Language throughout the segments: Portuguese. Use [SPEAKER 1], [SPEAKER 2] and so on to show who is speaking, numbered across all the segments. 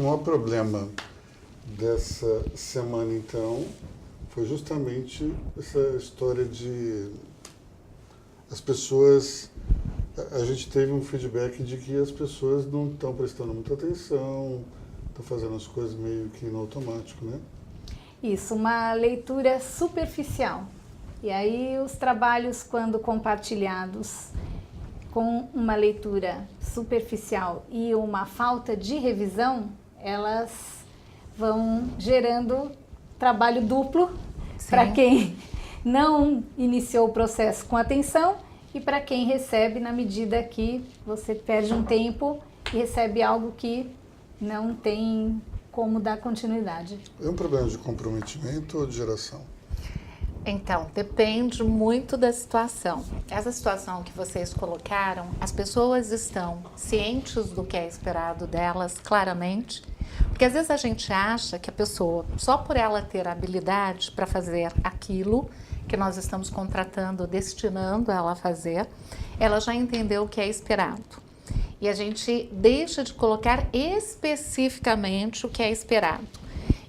[SPEAKER 1] maior problema dessa semana, então, foi justamente essa história de as pessoas... A gente teve um feedback de que as pessoas não estão prestando muita atenção, estão fazendo as coisas meio que no automático, né?
[SPEAKER 2] Isso, uma leitura superficial. E aí os trabalhos, quando compartilhados com uma leitura superficial e uma falta de revisão, elas vão gerando trabalho duplo para quem não iniciou o processo com atenção e para quem recebe na medida que você perde um tempo e recebe algo que não tem como dar continuidade.
[SPEAKER 1] É um problema de comprometimento ou de geração?
[SPEAKER 3] Então, depende muito da situação. Essa situação que vocês colocaram, as pessoas estão cientes do que é esperado delas, claramente, porque às vezes a gente acha que a pessoa, só por ela ter habilidade para fazer aquilo que nós estamos contratando, destinando ela a fazer, ela já entendeu o que é esperado. E a gente deixa de colocar especificamente o que é esperado.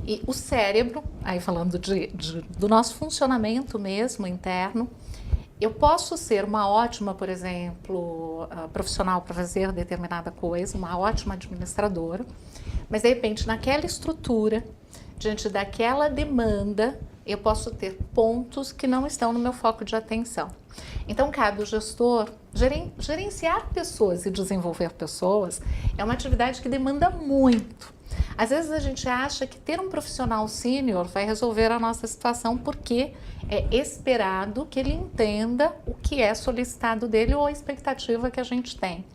[SPEAKER 3] E o cérebro, aí falando do nosso funcionamento mesmo interno, eu posso ser uma ótima, por exemplo, profissional para fazer determinada coisa, uma ótima administradora, mas de repente naquela estrutura, diante daquela demanda, eu posso ter pontos que não estão no meu foco de atenção. Então cabe o gestor gerenciar pessoas e desenvolver pessoas é uma atividade que demanda muito. Às vezes a gente acha que ter um profissional sênior vai resolver a nossa situação porque é esperado que ele entenda o que é solicitado dele ou a expectativa que a gente tem.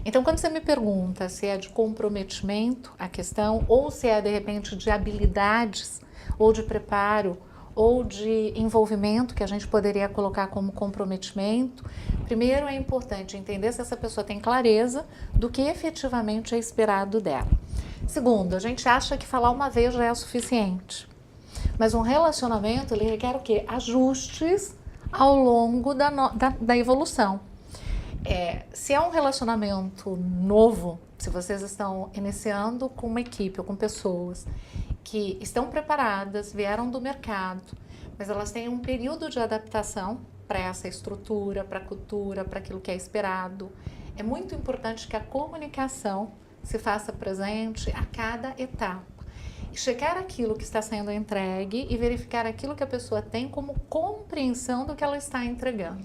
[SPEAKER 3] Então, quando você me pergunta se é de comprometimento a questão ou se é de repente de habilidades ou de preparo ou de envolvimento que a gente poderia colocar como comprometimento, primeiro é importante entender se essa pessoa tem clareza do que efetivamente é esperado dela. Segundo, a gente acha que falar uma vez já é o suficiente. Mas um relacionamento, ele requer o quê? Ajustes ao longo da evolução. Se é um relacionamento novo, se vocês estão iniciando com uma equipe ou com pessoas que estão preparadas, vieram do mercado, mas elas têm um período de adaptação para essa estrutura, para a cultura, para aquilo que é esperado, é muito importante que a comunicação se faça presente a cada etapa. E checar aquilo que está sendo entregue e verificar aquilo que a pessoa tem como compreensão do que ela está entregando.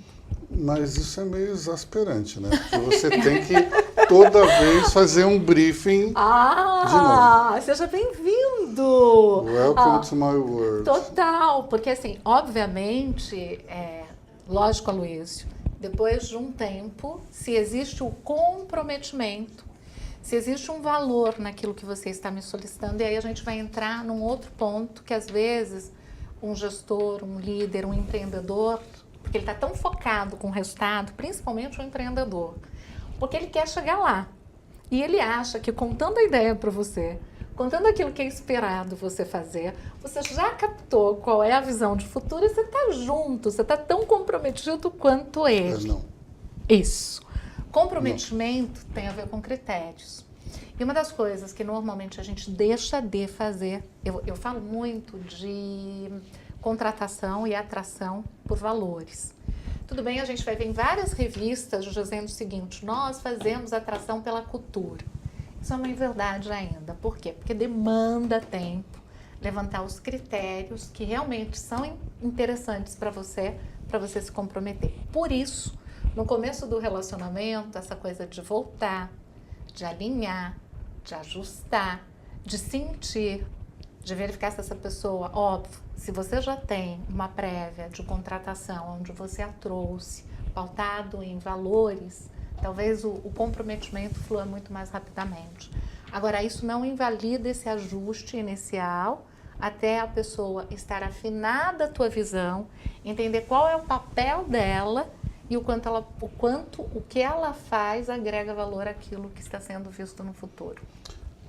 [SPEAKER 1] Mas isso é meio exasperante, né? Porque você tem que toda vez fazer um briefing de novo.
[SPEAKER 3] Seja bem-vindo!
[SPEAKER 1] Welcome to my world.
[SPEAKER 3] Total, porque assim, obviamente, lógico, Aloysio, depois de um tempo, se existe o comprometimento, se existe um valor naquilo que você está me solicitando, e aí a gente vai entrar num outro ponto que às vezes um gestor, um líder, um empreendedor, porque ele está tão focado com o resultado, principalmente o empreendedor, porque ele quer chegar lá. E ele acha que contando a ideia para você, contando aquilo que é esperado você fazer, você já captou qual é a visão de futuro e você está junto, você está tão comprometido quanto ele.
[SPEAKER 1] Mas não.
[SPEAKER 3] Isso. Comprometimento tem a ver com critérios. E uma das coisas que normalmente a gente deixa de fazer, eu falo muito de contratação e atração por valores. Tudo bem, a gente vai ver em várias revistas dizendo o seguinte, nós fazemos atração pela cultura. Isso não é verdade ainda. Por quê? Porque demanda tempo levantar os critérios que realmente são interessantes para você se comprometer. Por isso, no começo do relacionamento, essa coisa de voltar, de alinhar, de ajustar, de sentir, de verificar se essa pessoa, óbvio, se você já tem uma prévia de contratação onde você a trouxe, pautado em valores, talvez o comprometimento flua muito mais rapidamente. Agora, isso não invalida esse ajuste inicial até a pessoa estar afinada a tua visão, entender qual é o papel dela e o que ela faz agrega valor àquilo que está sendo visto no futuro.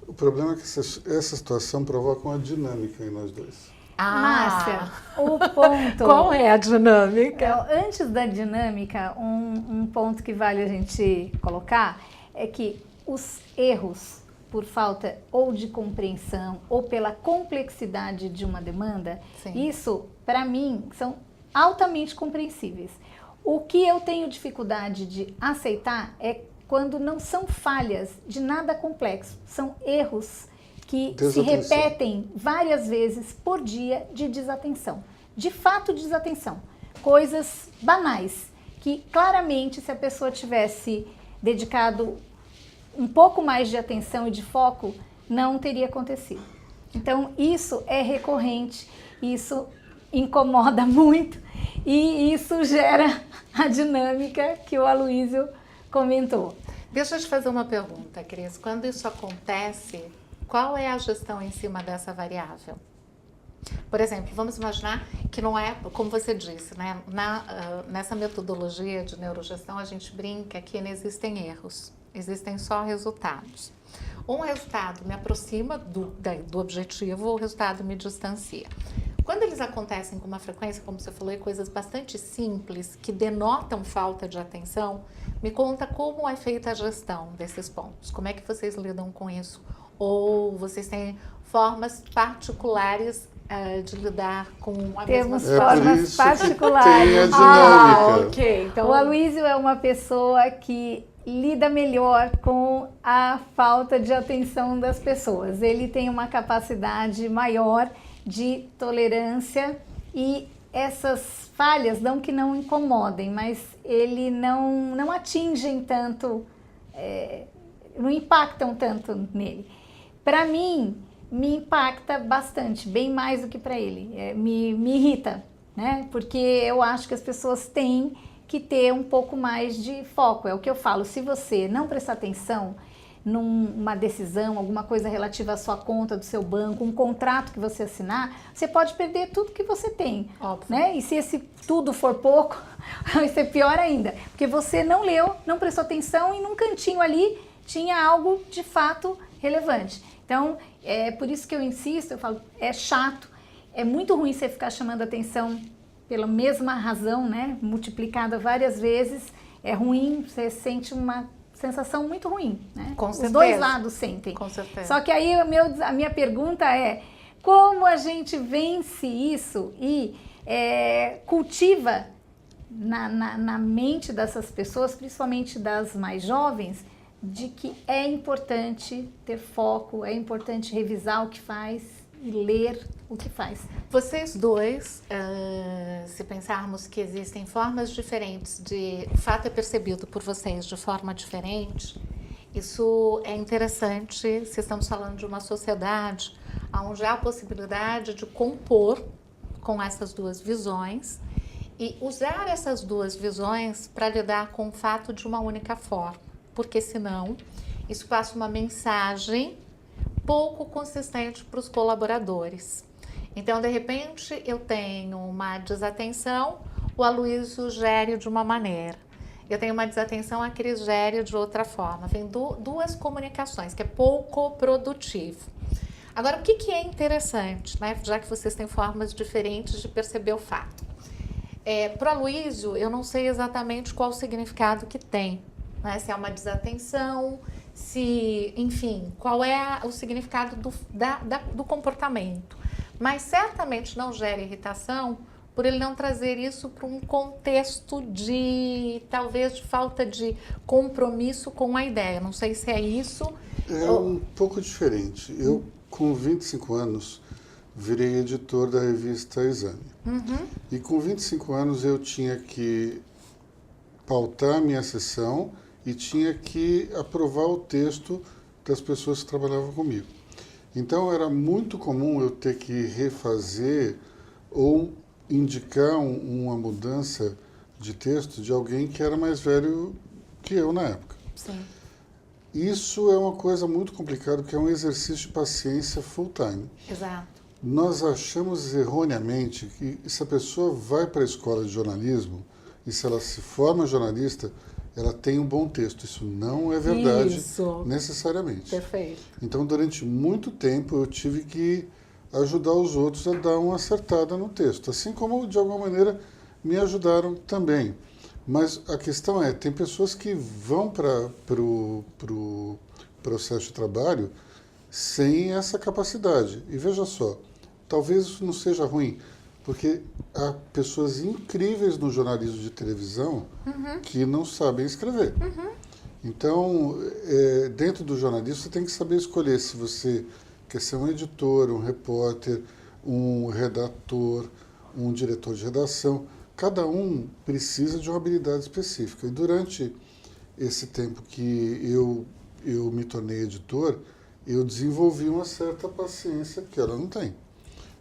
[SPEAKER 1] O problema é que essa situação provoca uma dinâmica em nós dois.
[SPEAKER 2] Márcia, o ponto...
[SPEAKER 3] Qual é a dinâmica?
[SPEAKER 2] Antes da dinâmica, um ponto que vale a gente colocar é que os erros por falta ou de compreensão ou pela complexidade de uma demanda,
[SPEAKER 3] Sim.
[SPEAKER 2] isso, para mim, são altamente compreensíveis. O que eu tenho dificuldade de aceitar é quando não são falhas de nada complexo, são erros que se repetem várias vezes por dia de desatenção. De fato, desatenção. Coisas banais, que claramente, se a pessoa tivesse dedicado um pouco mais de atenção e de foco, não teria acontecido. Então, isso é recorrente, isso incomoda muito e isso gera a dinâmica que o Aloysio comentou.
[SPEAKER 3] Deixa eu te fazer uma pergunta, Cris. Quando isso acontece, qual é a gestão em cima dessa variável? Por exemplo, vamos imaginar que não é, como você disse, né? Nessa metodologia de neurogestão, a gente brinca que não existem erros, existem só resultados. Um resultado me aproxima do objetivo, o resultado me distancia. Quando eles acontecem com uma frequência, como você falou, coisas bastante simples, que denotam falta de atenção, me conta como é feita a gestão desses pontos. Como é que vocês lidam com isso? Ou vocês têm formas particulares de lidar com a
[SPEAKER 2] Temos
[SPEAKER 3] mesma
[SPEAKER 2] formas particulares.
[SPEAKER 1] Tem a dinâmica.
[SPEAKER 3] Ok. Então,
[SPEAKER 2] O Aloysio é uma pessoa que lida melhor com a falta de atenção das pessoas. Ele tem uma capacidade maior de tolerância e essas falhas não que não incomodem, mas ele não atingem tanto, não impactam tanto nele. Para mim, me impacta bastante, bem mais do que para ele. Me irrita, né? Porque eu acho que as pessoas têm que ter um pouco mais de foco. É o que eu falo, se você não prestar atenção numa decisão, alguma coisa relativa à sua conta do seu banco, um contrato que você assinar, você pode perder tudo que você tem.
[SPEAKER 3] Óbvio.
[SPEAKER 2] Né? E se esse tudo for pouco, vai ser pior ainda. Porque você não leu, não prestou atenção e num cantinho ali tinha algo de fato relevante. Então, é por isso que eu insisto, eu falo, é chato, é muito ruim você ficar chamando atenção pela mesma razão, né? Multiplicada várias vezes, é ruim, você sente uma sensação muito ruim, né?
[SPEAKER 3] Com certeza.
[SPEAKER 2] Os dois lados sentem.
[SPEAKER 3] Com certeza.
[SPEAKER 2] Só que aí a minha pergunta é, como a gente vence isso e cultiva na mente dessas pessoas, principalmente das mais jovens, de que é importante ter foco, é importante revisar o que faz e ler o que faz.
[SPEAKER 3] Vocês dois, se pensarmos que existem formas diferentes o fato é percebido por vocês de forma diferente, isso é interessante se estamos falando de uma sociedade onde há a possibilidade de compor com essas duas visões e usar essas duas visões para lidar com o fato de uma única forma, porque senão isso passa uma mensagem pouco consistente para os colaboradores. Então, de repente, eu tenho uma desatenção, o Aloysio gere de uma maneira. Eu tenho uma desatenção, a Cris gere de outra forma. Vem duas comunicações, que é pouco produtivo. Agora, o que é interessante, né? Já que vocês têm formas diferentes de perceber o fato. Para o Aloysio, eu não sei exatamente qual o significado que tem. Né? Se é uma desatenção, enfim, qual é o significado do comportamento. Mas certamente não gera irritação por ele não trazer isso para um contexto talvez de falta de compromisso com a ideia. Não sei se é isso.
[SPEAKER 1] É um pouco diferente. Eu, com 25 anos, virei editor da revista Exame.
[SPEAKER 3] Uhum.
[SPEAKER 1] E com 25 anos eu tinha que pautar a minha sessão e tinha que aprovar o texto das pessoas que trabalhavam comigo. Então era muito comum eu ter que refazer ou indicar uma mudança de texto de alguém que era mais velho que eu na época.
[SPEAKER 3] Sim.
[SPEAKER 1] Isso é uma coisa muito complicada, porque é um exercício de paciência full time.
[SPEAKER 3] Exato.
[SPEAKER 1] Nós achamos erroneamente que se a pessoa vai para a escola de jornalismo e se ela se forma jornalista, ela tem um bom texto. Isso não é verdade necessariamente.
[SPEAKER 3] Perfeito.
[SPEAKER 1] Então, durante muito tempo, eu tive que ajudar os outros a dar uma acertada no texto, assim como, de alguma maneira, me ajudaram também. Mas a questão tem pessoas que vão para o processo de trabalho sem essa capacidade. E veja só, talvez isso não seja ruim, porque há pessoas incríveis no jornalismo de televisão que não sabem escrever. Então, dentro do jornalismo, você tem que saber escolher se você quer ser um editor, um repórter, um redator, um diretor de redação. Cada um precisa de uma habilidade específica. E durante esse tempo que eu me tornei editor, eu desenvolvi uma certa paciência que ela não tem.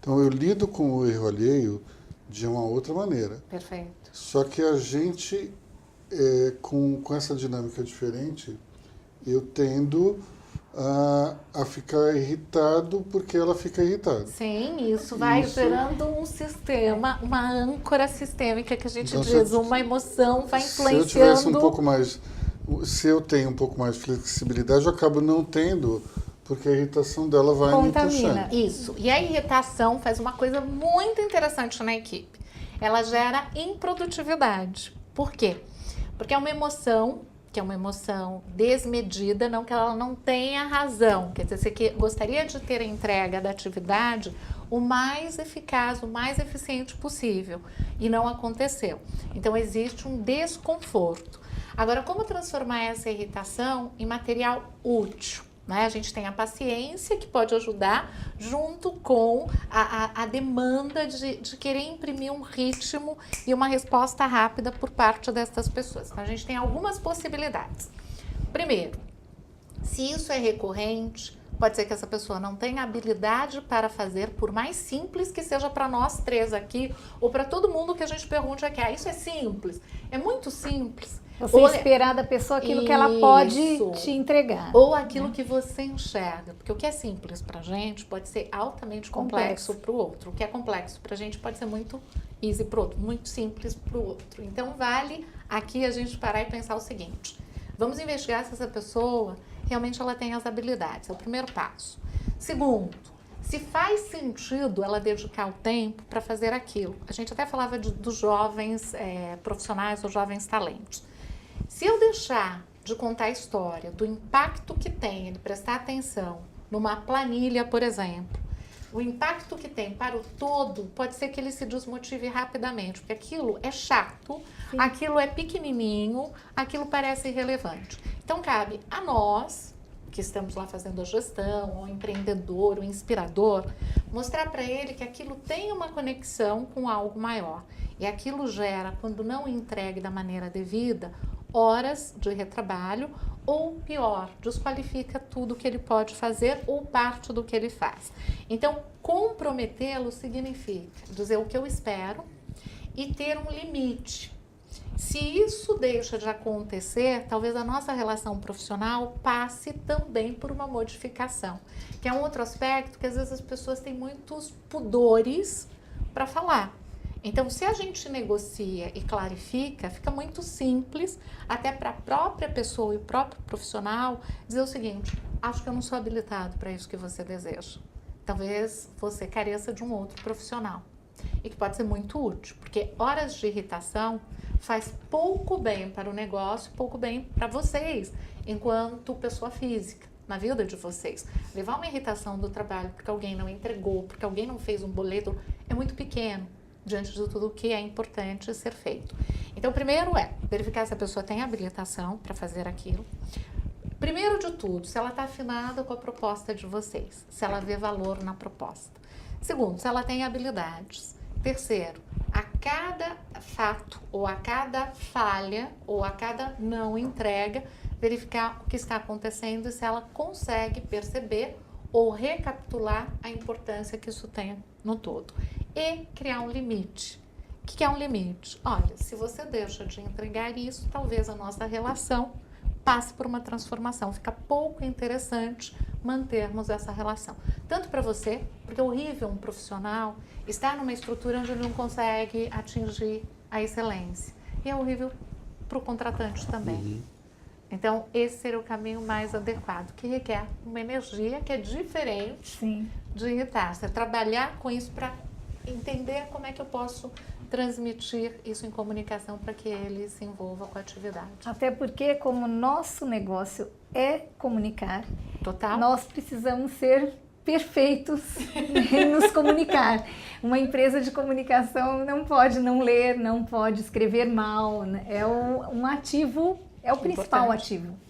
[SPEAKER 1] Então, eu lido com o erro alheio de uma outra maneira.
[SPEAKER 3] Perfeito.
[SPEAKER 1] Só que a gente, com essa dinâmica diferente, eu tendo a ficar irritado porque ela fica irritada.
[SPEAKER 3] Sim, isso vai gerando um sistema, uma âncora sistêmica que a gente
[SPEAKER 1] Então,
[SPEAKER 3] diz, uma emoção vai influenciando.
[SPEAKER 1] Se eu tivesse um pouco mais, se eu tenho um pouco mais de flexibilidade, eu acabo não tendo, porque a irritação dela vai me puxando.
[SPEAKER 3] Isso. E a irritação faz uma coisa muito interessante na equipe. Ela gera improdutividade. Por quê? Porque é uma emoção, que é uma emoção desmedida, não que ela não tenha razão. Quer dizer, você gostaria de ter a entrega da atividade o mais eficaz, o mais eficiente possível. E não aconteceu. Então, existe um desconforto. Agora, como transformar essa irritação em material útil? Né? A gente tem a paciência, que pode ajudar, junto com a demanda de querer imprimir um ritmo e uma resposta rápida por parte dessas pessoas. Então, a gente tem algumas possibilidades. Primeiro, se isso é recorrente, pode ser que essa pessoa não tenha habilidade para fazer, por mais simples que seja para nós três aqui, ou para todo mundo que a gente pergunte aqui, isso é simples? É muito simples.
[SPEAKER 2] Você esperar da pessoa aquilo que ela pode te entregar.
[SPEAKER 3] Ou aquilo que você enxerga. Porque o que é simples pra gente pode ser altamente complexo para o outro. O que é complexo pra gente pode ser muito easy pro outro, muito simples pro outro. Então, vale aqui a gente parar e pensar o seguinte. Vamos investigar se essa pessoa realmente ela tem as habilidades. É o primeiro passo. Segundo, se faz sentido ela dedicar o tempo para fazer aquilo. A gente até falava dos jovens profissionais ou jovens talentos. Se eu deixar de contar a história, do impacto que tem ele prestar atenção numa planilha, por exemplo, o impacto que tem para o todo, pode ser que ele se desmotive rapidamente, porque aquilo é chato, sim, aquilo é pequenininho, aquilo parece irrelevante. Então, cabe a nós, que estamos lá fazendo a gestão, o empreendedor, o inspirador, mostrar para ele que aquilo tem uma conexão com algo maior. E aquilo gera, quando não entregue da maneira devida, horas de retrabalho, ou pior, desqualifica tudo que ele pode fazer ou parte do que ele faz. Então, comprometê-lo significa dizer o que eu espero e ter um limite. Se isso deixa de acontecer, talvez a nossa relação profissional passe também por uma modificação, que é um outro aspecto que às vezes as pessoas têm muitos pudores para falar. Então, se a gente negocia e clarifica, fica muito simples, até para a própria pessoa e o próprio profissional, dizer o seguinte: acho que eu não sou habilitado para isso que você deseja. Talvez você careça de um outro profissional. E que pode ser muito útil, porque horas de irritação faz pouco bem para o negócio, pouco bem para vocês, enquanto pessoa física, na vida de vocês. Levar uma irritação do trabalho porque alguém não entregou, porque alguém não fez um boleto, é muito pequeno diante de tudo que é importante ser feito. Então, primeiro é verificar se a pessoa tem habilitação para fazer aquilo. Primeiro de tudo, se ela está afinada com a proposta de vocês, se ela vê valor na proposta. Segundo, se ela tem habilidades. Terceiro, a cada fato, ou a cada falha, ou a cada não entrega, verificar o que está acontecendo e se ela consegue perceber ou recapitular a importância que isso tem no todo. E criar um limite. O que é um limite? Olha, se você deixa de entregar isso, talvez a nossa relação passe por uma transformação. Fica pouco interessante mantermos essa relação. Tanto para você, porque é horrível um profissional estar numa estrutura onde ele não consegue atingir a excelência. E é horrível para o contratante também. Então, esse seria o caminho mais adequado, que requer uma energia que é diferente, sim, de irritar. Você trabalhar com isso para entender como é que eu posso transmitir isso em comunicação para que ele se envolva com a atividade.
[SPEAKER 2] Até porque, como nosso negócio é comunicar,
[SPEAKER 3] Total.
[SPEAKER 2] nós precisamos ser perfeitos em nos comunicar. Uma empresa de comunicação não pode não ler, não pode escrever mal. É um ativo, é o principal
[SPEAKER 3] Importante.
[SPEAKER 2] ativo.